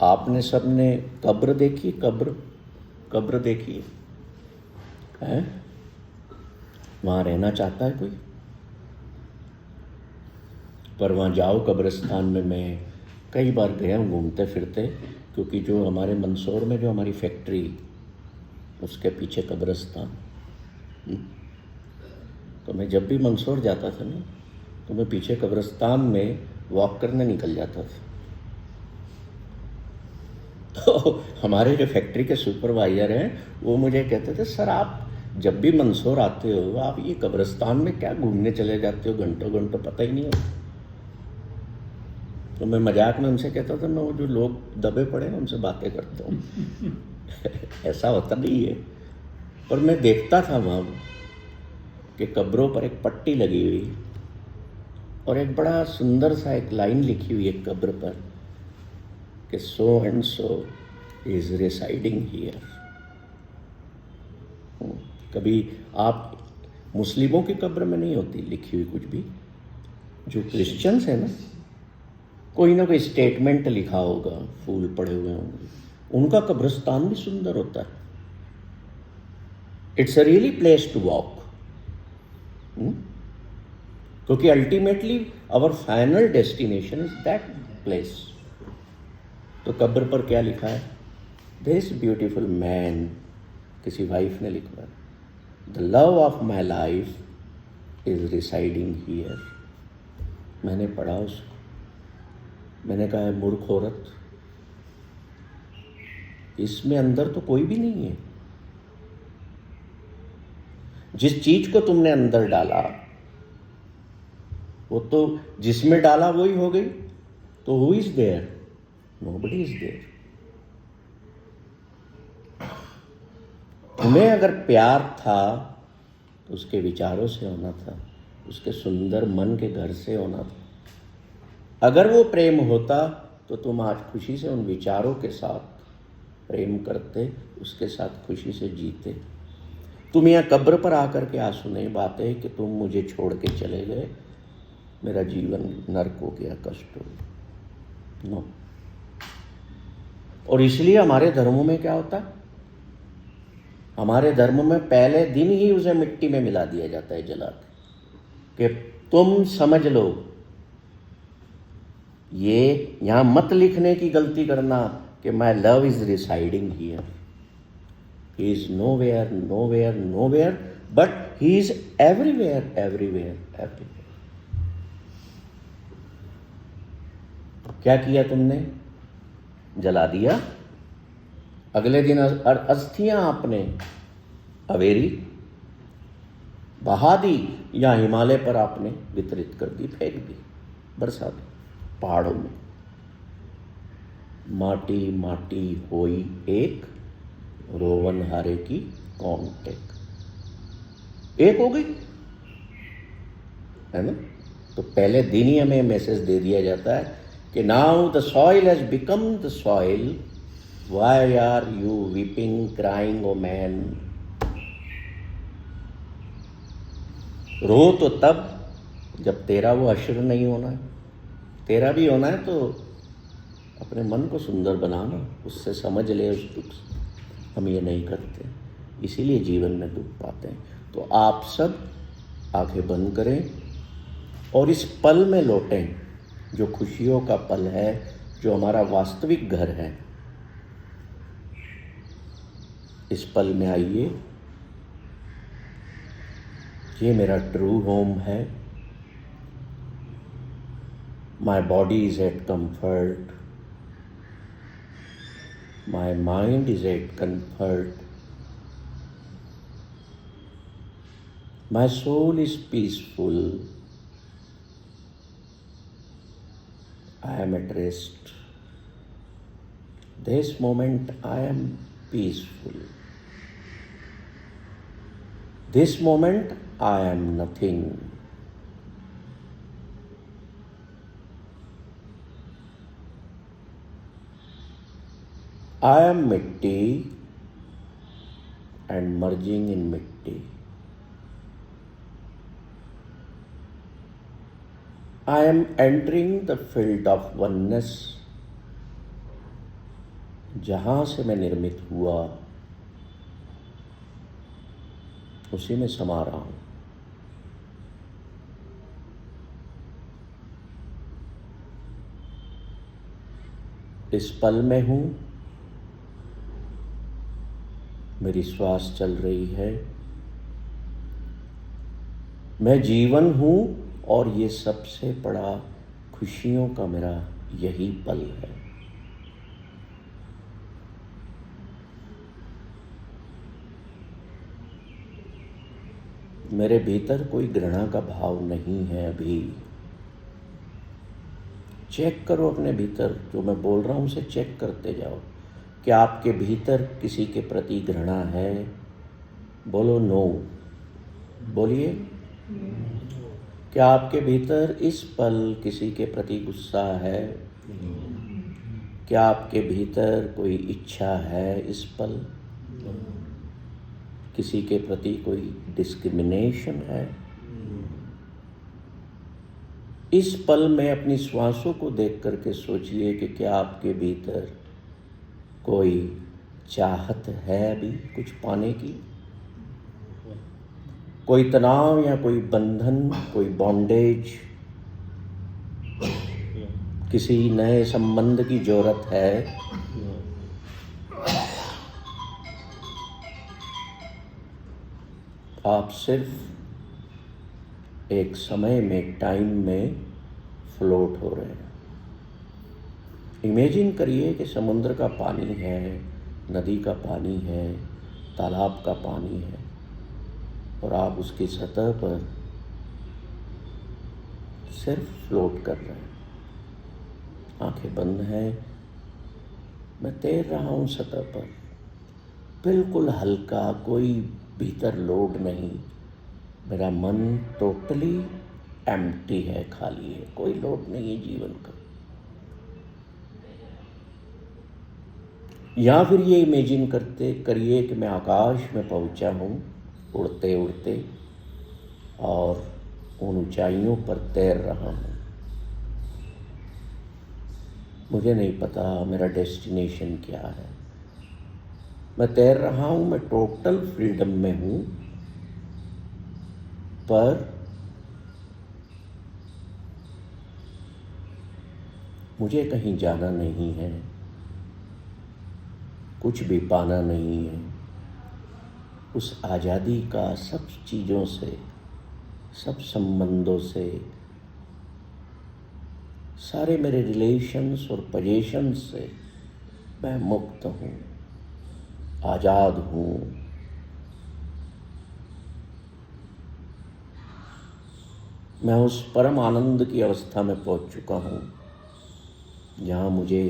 आपने सबने कब्र देखी? कब्र देखी है? वहाँ रहना चाहता है कोई? पर वहाँ जाओ कब्रिस्तान में, मैं कई बार गया हूँ घूमते फिरते, क्योंकि जो हमारे मंदसौर में जो हमारी फैक्ट्री, उसके पीछे कब्रिस्तान। तो मैं जब भी मंदसौर जाता था ना, तो मैं पीछे कब्रिस्तान में वॉक करने निकल जाता था। तो हमारे जो फैक्ट्री के सुपरवाइजर हैं वो मुझे कहते थे, सर आप जब भी मंदसौर आते हो आप ये कब्रिस्तान में क्या घूमने चले जाते हो, घंटों घंटों पता ही नहीं होता। तो मैं मजाक में उनसे कहता था, मैं वो जो लोग दबे पड़े हैं उनसे बातें करता हूँ। ऐसा होता नहीं है, पर मैं देखता था वहाँ कि कब्रों पर एक पट्टी लगी हुई और एक बड़ा सुंदर सा एक लाइन लिखी हुई है कब्र पर कि so and so is residing here. कभी आप मुस्लिमों की कब्र में नहीं होती लिखी हुई कुछ भी, जो क्रिश्चियंस है ना, कोई ना कोई स्टेटमेंट लिखा होगा, फूल पड़े हुए होंगे, उनका कब्रिस्तान भी सुंदर होता है। It's a really place to walk, क्योंकि ultimately our final destination is that place. तो कब्र पर क्या लिखा है? दिस ब्यूटीफुल मैन, किसी वाइफ ने लिखा है, the love of my life is residing here. मैंने पढ़ा उसको, मैंने कहा है मूर्ख औरत, इसमें अंदर तो कोई भी नहीं है। जिस चीज को तुमने अंदर डाला वो तो जिसमें डाला वही हो गई, तो who is there? Nobody is there. तुम्हें अगर प्यार था तो उसके विचारों से होना था, उसके सुंदर मन के घर से होना था। अगर वो प्रेम होता तो तुम आज खुशी से उन विचारों के साथ प्रेम करते, उसके साथ खुशी से जीते। तुम यहाँ कब्र पर आकर के आंसू नहीं बहाते कि तुम मुझे छोड़ के चले गए, मेरा जीवन नर्क हो गया, कष्ट हो गया। नो। और इसलिए हमारे धर्मों में क्या होता है? हमारे धर्म में पहले दिन ही उसे मिट्टी में मिला दिया जाता है जला के, कि तुम समझ लो, ये यहां मत लिखने की गलती करना कि my love is residing here. He is nowhere nowhere nowhere, but he is everywhere everywhere everywhere. क्या किया तुमने? जला दिया। अगले दिन अस्थियां आपने अवेरी बहा दी या हिमालय पर आपने वितरित कर दी, फेंक दी, बरसा दी पहाड़ों में। माटी माटी होई एक, रोवन हारे की कौन टेक। एक हो गई है ना। तो पहले दिन ही हमें मैसेज दे दिया जाता है कि now the soil has become the soil, why are you weeping crying O man. रो तो तब जब तेरा वो अश्र नहीं होना है। तेरा भी होना है तो अपने मन को सुंदर बनाना, उससे समझ ले उस दुख से। हम ये नहीं करते, इसीलिए जीवन में दुख पाते हैं। तो आप सब आंखें बंद करें और इस पल में लौटें जो खुशियों का पल है, जो हमारा वास्तविक घर है। इस पल में आइए, ये मेरा ट्रू होम है। My body is at comfort, my mind is at comfort, my soul is peaceful, I am at rest. This moment I am peaceful. This moment I am nothing. I am mitti and merging in mitti. I am entering the field of oneness जहाँ से मैं निर्मित हुआ उसी में समा रहा हूँ। इस पल में हूँ, मेरी श्वास चल रही है, मैं जीवन हूँ और ये सबसे बड़ा खुशियों का मेरा यही पल है। मेरे भीतर कोई घृणा का भाव नहीं है अभी। चेक करो अपने भीतर, जो मैं बोल रहा हूँ उसे चेक करते जाओ। क्या आपके भीतर किसी के प्रति घृणा है? बोलो नो। बोलिए। क्या आपके भीतर इस पल किसी के प्रति गुस्सा है? क्या आपके भीतर कोई इच्छा है इस पल? किसी के प्रति कोई डिस्क्रिमिनेशन है? इस पल में अपनी श्वासों को देख करके सोचिए कि क्या आपके भीतर कोई चाहत है अभी कुछ पाने की? कोई तनाव या कोई बंधन, कोई बॉन्डेज, किसी नए संबंध की जरूरत है? आप सिर्फ एक समय में, टाइम में फ्लोट हो रहे हैं। इमेजिन करिए कि समुद्र का पानी है, नदी का पानी है, तालाब का पानी है और आप उसकी सतह पर सिर्फ फ्लोट कर रहे हैं। आंखें बंद हैं, मैं तैर रहा हूँ सतह पर, बिल्कुल हल्का, कोई भीतर लोड नहीं। मेरा मन टोटली एम्प्टी है, खाली है, कोई लोड नहीं है जीवन का। या फिर ये इमेजिन करते करिए कि मैं आकाश में पहुंचा हूँ उड़ते उड़ते और उन ऊंचाइयों पर तैर रहा हूँ। मुझे नहीं पता मेरा डेस्टिनेशन क्या है। मैं तैर रहा हूँ, मैं टोटल फ्रीडम में हूँ, पर मुझे कहीं जाना नहीं है, कुछ भी पाना नहीं है। उस आज़ादी का सब चीज़ों से, सब संबंधों से, सारे मेरे रिलेशंस और पोजीशंस से मैं मुक्त हूँ, आज़ाद हूँ। मैं उस परम आनंद की अवस्था में पहुँच चुका हूँ जहाँ मुझे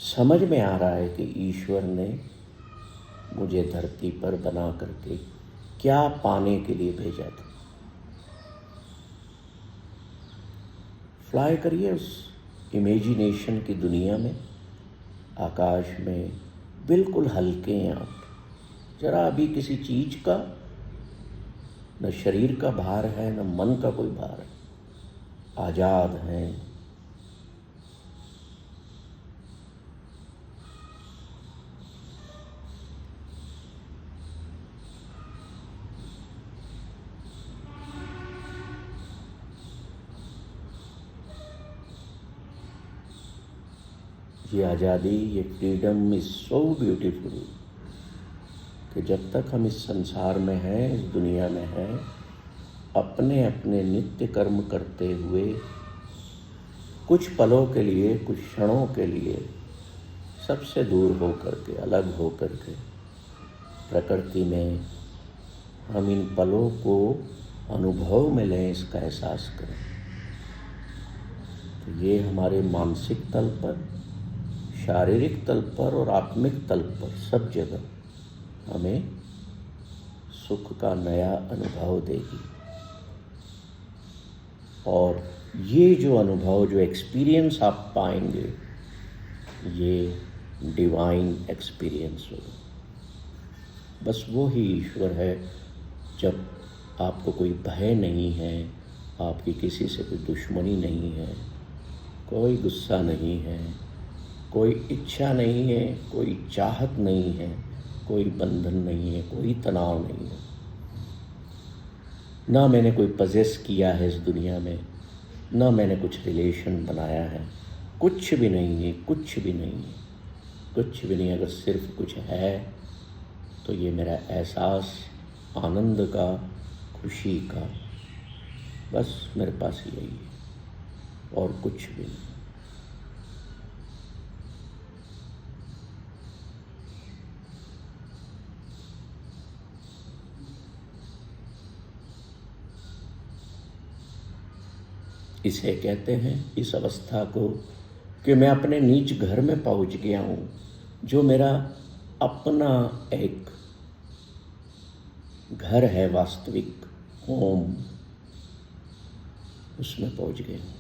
समझ में आ रहा है कि ईश्वर ने मुझे धरती पर बना करके क्या पाने के लिए भेजा था। फ्लाई करिए उस इमेजिनेशन की दुनिया में, आकाश में, बिल्कुल हल्के हैं आप। जरा अभी किसी चीज का, न शरीर का भार है, न मन का कोई भार है, आजाद हैं। ये आज़ादी, ये फ्रीडम इज़ सो ब्यूटीफुल कि जब तक हम इस संसार में हैं, इस दुनिया में हैं, अपने अपने नित्य कर्म करते हुए कुछ पलों के लिए, कुछ क्षणों के लिए सबसे दूर हो करके, अलग हो करके प्रकृति में हम इन पलों को अनुभव में लें, इसका एहसास करें। तो ये हमारे मानसिक तल पर, शारीरिक तल पर और आत्मिक तल पर, सब जगह हमें सुख का नया अनुभव देगी। और ये जो अनुभव, जो एक्सपीरियंस आप पाएंगे, ये डिवाइन एक्सपीरियंस होगा। बस वो ही ईश्वर है जब आपको कोई भय नहीं है, आपकी किसी से कोई दुश्मनी नहीं है, कोई गुस्सा नहीं है, कोई इच्छा नहीं है, कोई चाहत नहीं है, कोई बंधन नहीं है, कोई तनाव नहीं है। ना मैंने कोई पजेस किया है इस दुनिया में, ना मैंने कुछ रिलेशन बनाया है, कुछ भी नहीं है, कुछ भी नहीं है, कुछ भी नहीं। अगर सिर्फ कुछ है तो ये मेरा एहसास आनंद का, खुशी का, बस मेरे पास यही है और कुछ भी नहीं। इसे कहते हैं, इस अवस्था को, कि मैं अपने नीच घर में पहुंच गया हूँ, जो मेरा अपना एक घर है, वास्तविक होम, उसमें पहुंच गया हूँ।